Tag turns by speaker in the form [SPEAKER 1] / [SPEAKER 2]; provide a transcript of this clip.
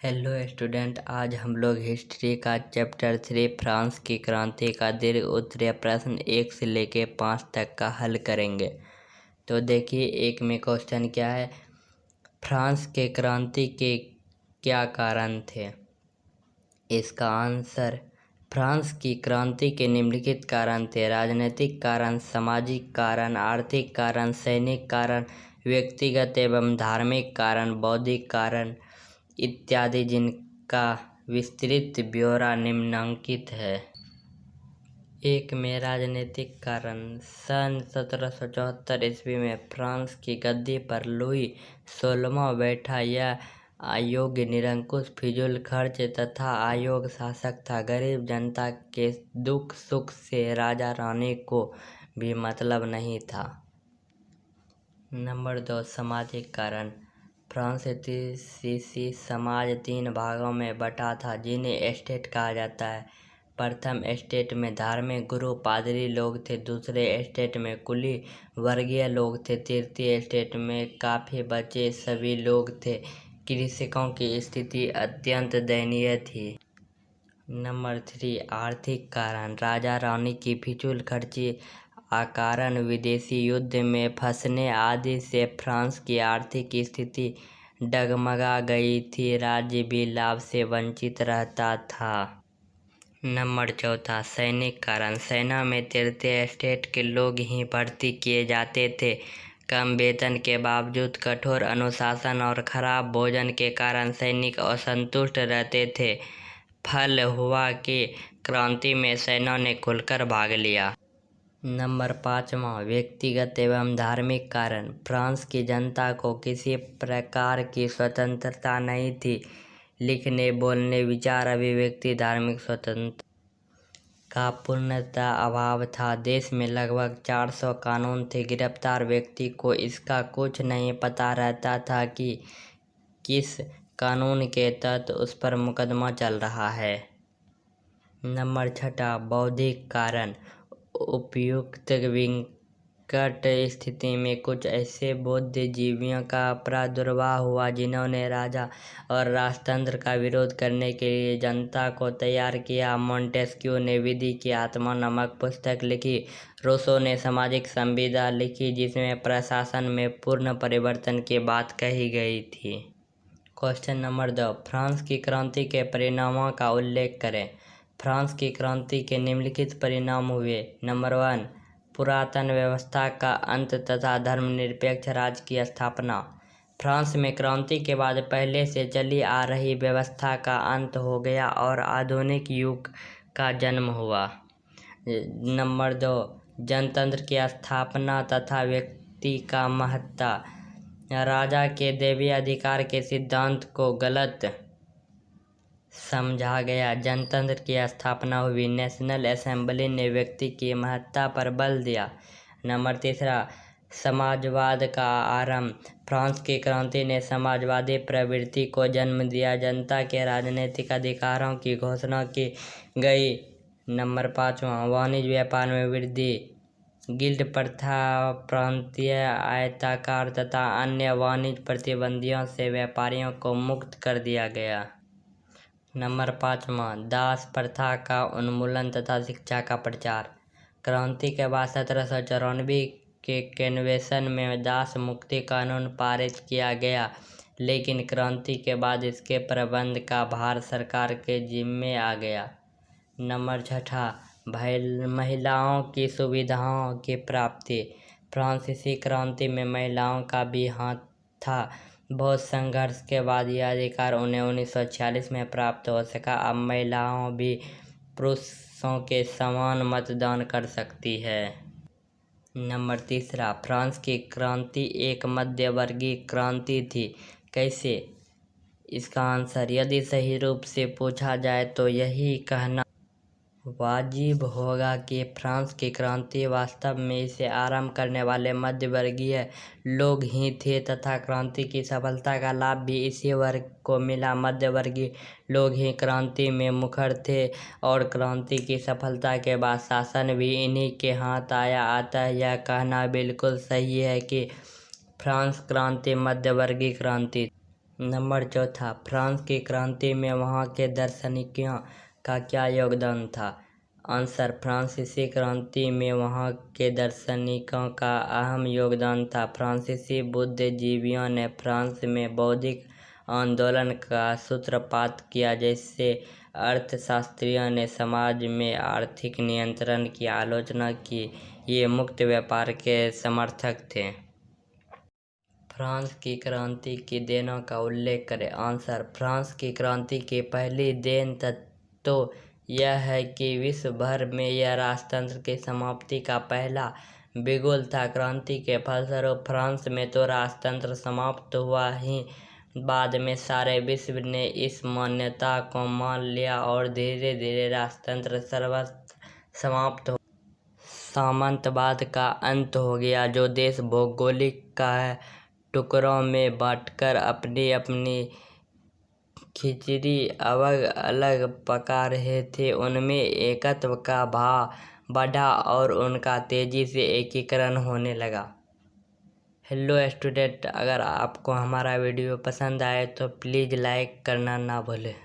[SPEAKER 1] Hello student, आज हम लोग हिस्ट्री का चैप्टर 3 फ्रांस की क्रांति का दीर्घ उत्तरीय प्रश्न 1 से लेके 5 तक का हल करेंगे। तो देखिए, एक में क्वेश्चन क्या है, फ्रांस के क्रांति के क्या कारण थे। इसका आंसर, फ्रांस की क्रांति के निम्नलिखित कारण थे: राजनीतिक कारण, सामाजिक कारण, आर्थिक कारण, सैनिक कारण, व्यक्तिगत एवं धार्मिक कारण, बौद्धिक कारण इत्यादि, जिनका विस्तृत ब्यौरा निम्नलिखित है। एक में राजनीतिक कारण, सन 1774 ईस्वी में फ्रांस की गद्दी पर लुई 16वां बैठा। यह अयोग्य, निरंकुश, फिजूल खर्च तथा अयोग्य शासक था। गरीब जनता के दुख सुख से राजा रानी को भी मतलब नहीं था। नंबर 2, सामाजिक कारण। फ्रांसीसी समाज 3 भागों में बटा था, जिन्हें स्टेट कहा जाता है। प्रथम स्टेट में धार्मिक गुरु पादरी लोग थे। दूसरे स्टेट में कुली वर्गीय लोग थे। तृतीय स्टेट में काफी बचे सभी लोग थे। कृषकों की स्थिति अत्यंत दयनीय थी। नंबर 3, आर्थिक कारण। राजा रानी की फिजूल खर्ची, अकारण विदेशी युद्ध में फंसने आदि से फ्रांस की आर्थिक स्थिति डगमगा गई थी। राज्य भी लाभ से वंचित रहता था। नंबर 4, सैनिक कारण। सेना में तृतीय स्टेट के लोग ही भर्ती किए जाते थे। कम वेतन के बावजूद कठोर अनुशासन और खराब भोजन के कारण सैनिक असंतुष्ट रहते थे। फल हुआ कि क्रांति में सेना ने खुलकर भाग लिया। नंबर 5, व्यक्तिगत एवं धार्मिक कारण। फ्रांस की जनता को किसी प्रकार की स्वतंत्रता नहीं थी। लिखने, बोलने, विचार अभिव्यक्ति, धार्मिक स्वतंत्रता का पूर्णतः अभाव था। देश में लगभग 400 कानून थे। गिरफ्तार व्यक्ति को इसका कुछ नहीं पता रहता था कि किस कानून के तहत उस पर मुकदमा चल रहा है। नंबर 6, बौद्धिक कारण। उपयुक्त विकट स्थिति में कुछ ऐसे बुद्धिजीवियों का प्रादुर्भाव हुआ जिन्होंने राजा और राजतंत्र का विरोध करने के लिए जनता को तैयार किया। मोंटेस्क्यू ने विधि की आत्मा नामक पुस्तक लिखी। रूसो ने सामाजिक संविदा लिखी, जिसमें प्रशासन में पूर्ण परिवर्तन की बात कही गई थी। क्वेश्चन नंबर 2, फ्रांस की क्रांति के परिणामों का उल्लेख करें। फ्रांस की क्रांति के निम्नलिखित परिणाम हुए। नंबर 1, पुरातन व्यवस्था का अंत तथा धर्मनिरपेक्ष राज्य की स्थापना। फ्रांस में क्रांति के बाद पहले से चली आ रही व्यवस्था का अंत हो गया और आधुनिक युग का जन्म हुआ। नंबर 2, जनतंत्र की स्थापना तथा व्यक्ति का महत्ता। राजा के दैवीय अधिकार के सिद्धांत को गलत समझा गया। जनतंत्र की स्थापना हुई। नेशनल असेंबली ने व्यक्ति की महत्ता पर बल दिया। नंबर 3, समाजवाद का आरंभ। फ्रांस की क्रांति ने समाजवादी प्रवृत्ति को जन्म दिया। जनता के राजनीतिक अधिकारों की घोषणा की गई। नंबर 5, वाणिज्य व्यापार में वृद्धि। गिल्ड प्रथा, प्रांतीय आयताकार तथा अन्य वाणिज्य प्रतिबंधियों से व्यापारियों को मुक्त कर दिया गया। नंबर 5, दास प्रथा का उन्मूलन तथा शिक्षा का प्रचार। क्रांति के बाद 1794 के कन्वेंशन में दास मुक्ति कानून पारित किया गया, लेकिन क्रांति के बाद इसके प्रबंध का भार सरकार के जिम्मे आ गया। नंबर 6, महिलाओं की सुविधाओं की प्राप्ति। फ्रांसीसी क्रांति में महिलाओं का भी हाथ था। बहुत संघर्ष के बाद यह अधिकार उन्हें 1946 में प्राप्त हो सका। अब महिलाओं भी पुरुषों के समान मतदान कर सकती है। नंबर 3, फ्रांस की क्रांति एक मध्यवर्गीय क्रांति थी। कैसे? इसका आंसर, यदि सही रूप से पूछा जाए तो यही कहना वाजिब होगा कि फ्रांस की क्रांति वास्तव में इसे आरंभ करने वाले मध्यवर्गीय लोग ही थे तथा क्रांति की सफलता का लाभ भी इसी वर्ग को मिला। मध्यवर्गीय लोग ही क्रांति में मुखर थे और क्रांति की सफलता के बाद शासन भी इन्हीं के हाथ आया। अतः यह कहना बिल्कुल सही है कि फ्रांस क्रांति मध्यवर्गीय क्रांति। नंबर चौथा, फ्रांस की क्रांति में वहाँ के दार्शनिकों का क्या योगदान था? आंसर, फ्रांसीसी क्रांति में वहाँ के दार्शनिकों का अहम योगदान था। फ्रांसीसी बुद्धिजीवियों ने फ्रांस में बौद्धिक आंदोलन का सूत्रपात किया, जिससे अर्थशास्त्रियों ने समाज में आर्थिक नियंत्रण की आलोचना की। ये मुक्त व्यापार के समर्थक थे। फ्रांस की क्रांति की देनों का उल्लेख करें। आंसर, फ्रांस की क्रांति की पहली देन तो यह है कि विश्व भर में यह राजतंत्र की समाप्ति का पहला बिगुल था। क्रांति के फलस्वरूप फ्रांस में तो राजतंत्र समाप्त हुआ ही, बाद में सारे विश्व ने इस मान्यता को मान लिया और धीरे धीरे राजतंत्र सर्वत्र समाप्त हो, सामंतवाद का अंत हो गया। जो देश भौगोलिक टुकड़ों में बांटकर अपनी अपनी खिचड़ी अलग अलग पका रहे थे, उनमें एकत्व का भाव बढ़ा और उनका तेजी से एकीकरण होने लगा। हेलो स्टूडेंट, अगर आपको हमारा वीडियो पसंद आए तो प्लीज़ लाइक करना ना भूलें।